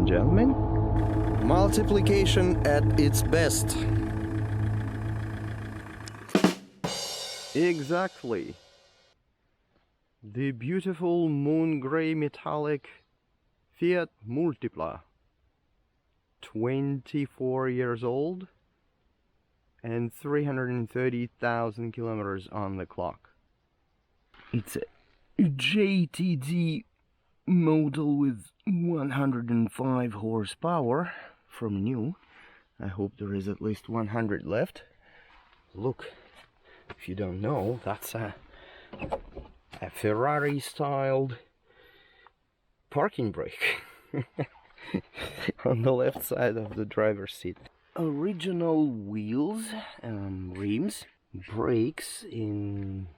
and gentlemen. Multiplication at its best. Exactly. The beautiful moon gray metallic FIAT Multipla. 24 years old and 330,000 kilometers on the clock. It's a JTD model with 105 horsepower from new. I hope there is at least 100 left. Look, if you don't know, that's a Ferrari styled parking brake on the left side of the driver's seat. Original wheels, rims, brakes in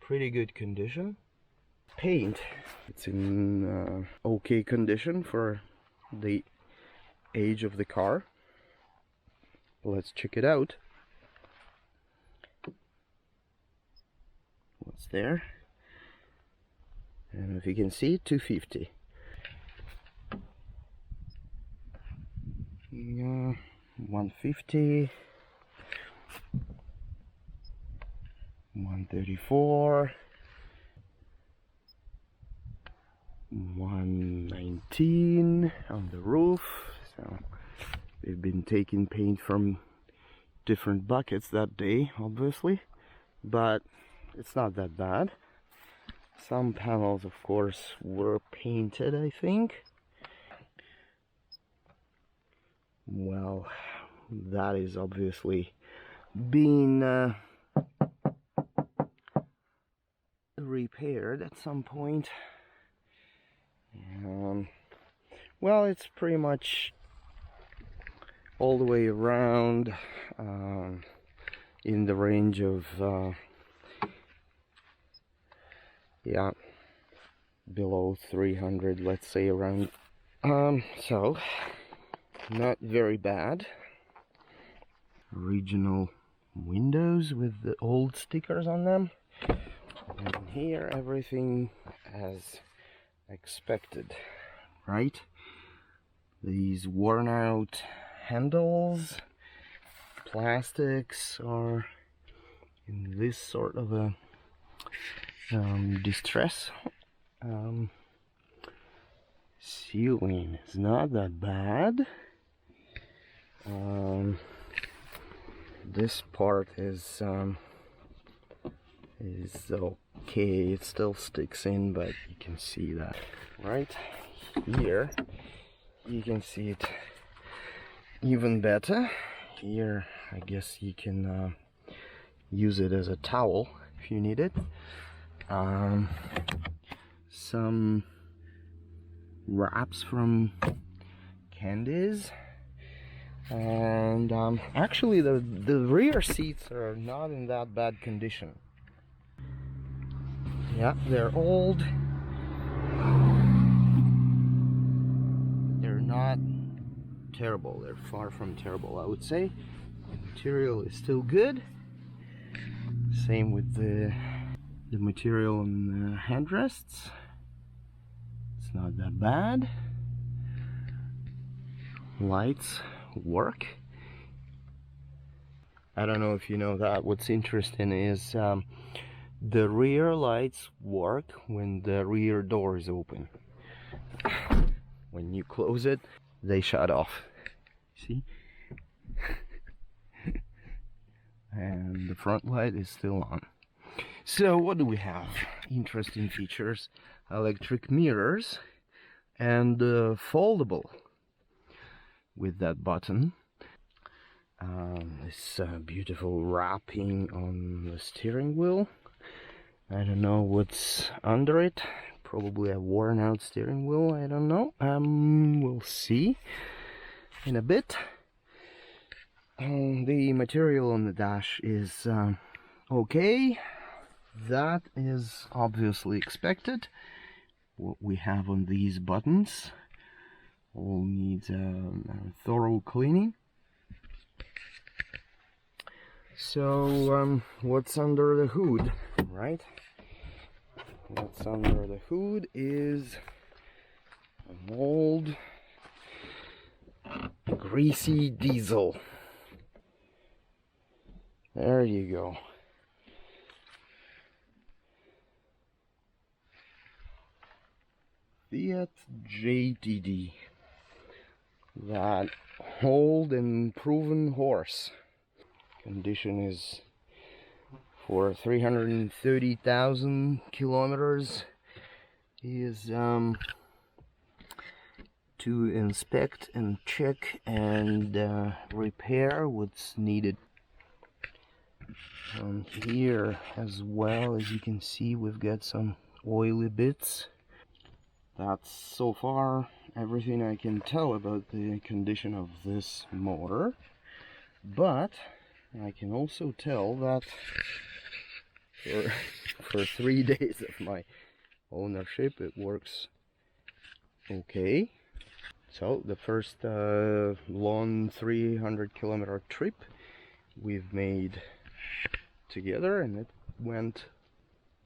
pretty good condition. Paint, it's in okay condition for the age of the car. Let's check it out. What's there? And if you can see, 250. Yeah, 150, 134, 119 on the roof. So they've been taking paint from different buckets that day, obviously, but it's not that bad. Some panels, of course, were painted, I think. Well, that is obviously being repaired at some point. Well, it's pretty much all the way around in the range of yeah, below 300, let's say, around. So not very bad. Original windows with the old stickers on them, and here everything as expected, right? These worn out handles, plastics are in this sort of a distress. Ceiling is not that bad. This part is okay. It still sticks in, but you can see that right here. You can see it even better. Here, I guess you can use it as a towel if you need it. Some wraps from Candies, and actually the rear seats are not in that bad condition. Yeah, they're old. They're not terrible. They're far from terrible, I would say. The material is still good. Same with the material on the handrests. It's not that bad. Lights work. I don't know if you know that. What's interesting is the rear lights work when the rear door is open. When you close it, they shut off. See? And the front light is still on. So what do we have? Interesting features: electric mirrors and foldable with that button. This beautiful wrapping on the steering wheel. I don't know what's under it. Probably a worn out steering wheel. I don't know. We'll see in a bit. The material on the dash is okay. That is obviously expected. What we have on these buttons all needs a thorough cleaning. So what's under the hood, right? What's under the hood is an old greasy diesel. There you go. Fiat JTD. That old and proven horse. Condition is for 330,000 kilometers. Is to inspect and check and repair what's needed. Here as well, as you can see, we've got some oily bits. That's so far everything I can tell about the condition of this motor, but I can also tell that for 3 days of my ownership it works okay. So the first long 300-kilometer trip we've made together, and it went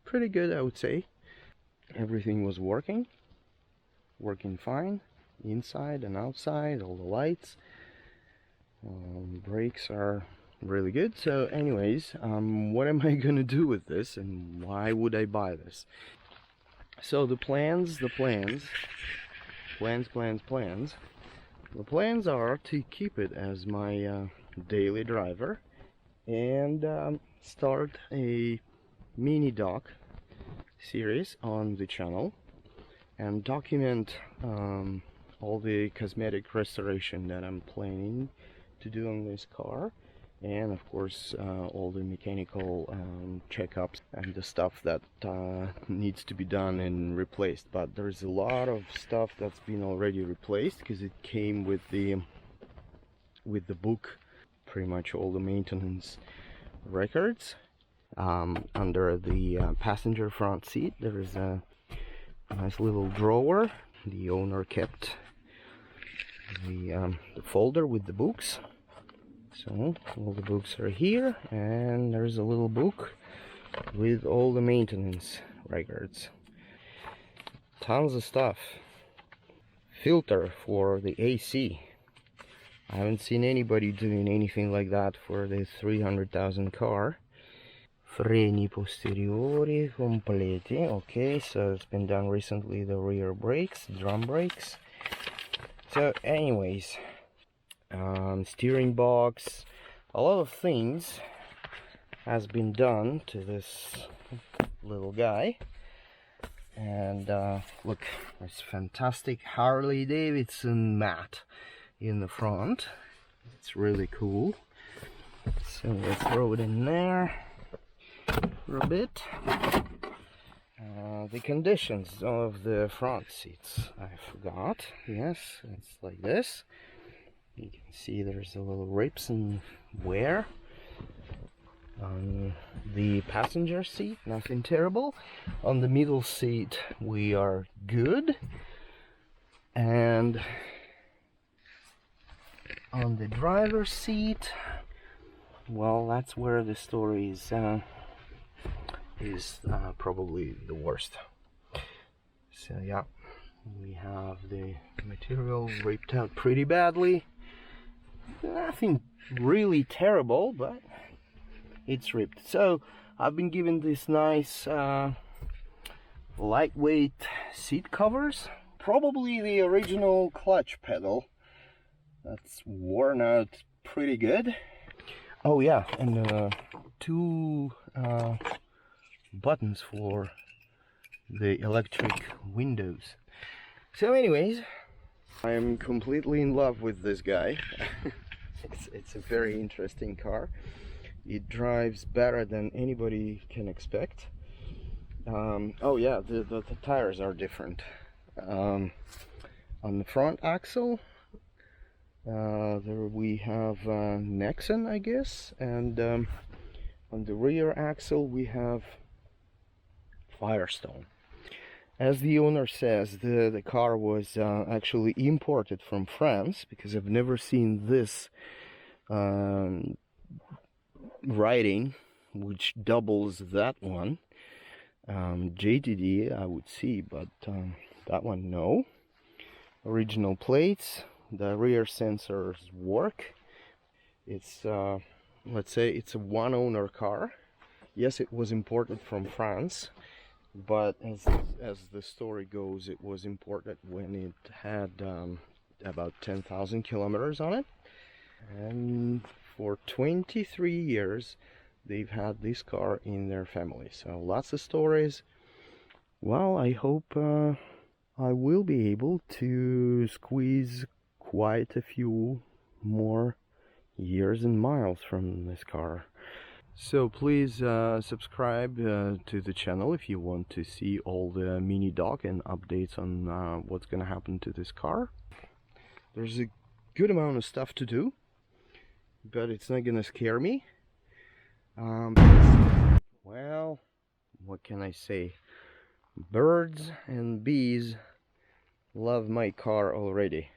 pretty good, I would say. Everything was working fine, inside and outside, all the lights. Brakes are really good. So anyways, what am I gonna do with this, and why would I buy this? So the plans are to keep it as my daily driver and start a mini doc series on the channel and document all the cosmetic restoration that I'm planning to do on this car, and of course all the mechanical checkups and the stuff that needs to be done and replaced. But there's a lot of stuff that's been already replaced because it came with the book, pretty much all the maintenance records. Under the passenger front seat there is a nice little drawer. The owner kept the folder with the books, so all the books are here, and there's a little book with all the maintenance records. Tons of stuff. Filter for the AC. I haven't seen anybody doing anything like that for the 300,000 car. Freni posteriori completi. Okay, so it's been done recently. The rear brakes, drum brakes. So anyways, steering box, a lot of things has been done to this little guy. And look, there's fantastic Harley Davidson mat in the front. It's really cool. So let's throw it in there for a bit. The conditions of the front seats, I forgot. Yes, it's like this. You can see there's a little rips and wear. On the passenger seat, nothing terrible. On the middle seat we are good, and on the driver's seat, well, that's where the story is probably the worst. So yeah, we have the material ripped out pretty badly. Nothing really terrible, but it's ripped. So I've been given this nice lightweight seat covers. Probably the original clutch pedal that's worn out pretty good. Oh yeah, and two buttons for the electric windows. So anyways, I'm completely in love with this guy. It's a very interesting car. It drives better than anybody can expect. Oh yeah, the tires are different. On the front axle, there we have Nexon, I guess, and on the rear axle we have Firestone. As the owner says, the car was actually imported from France, because I've never seen this writing which doubles that one. JTD I would see, but that one no. Original plates the rear sensors work. It's let's say it's a one-owner car. Yes, it was imported from France, but as the story goes, it was imported when it had about 10,000 kilometers on it, and for 23 years they've had this car in their family. So lots of stories. Well, I hope I will be able to squeeze quite a few more years and miles from this car. So please subscribe to the channel if you want to see all the mini doc and updates on what's gonna happen to this car. There's a good amount of stuff to do, but it's not gonna scare me. Well, what can I say? Birds and bees love my car already.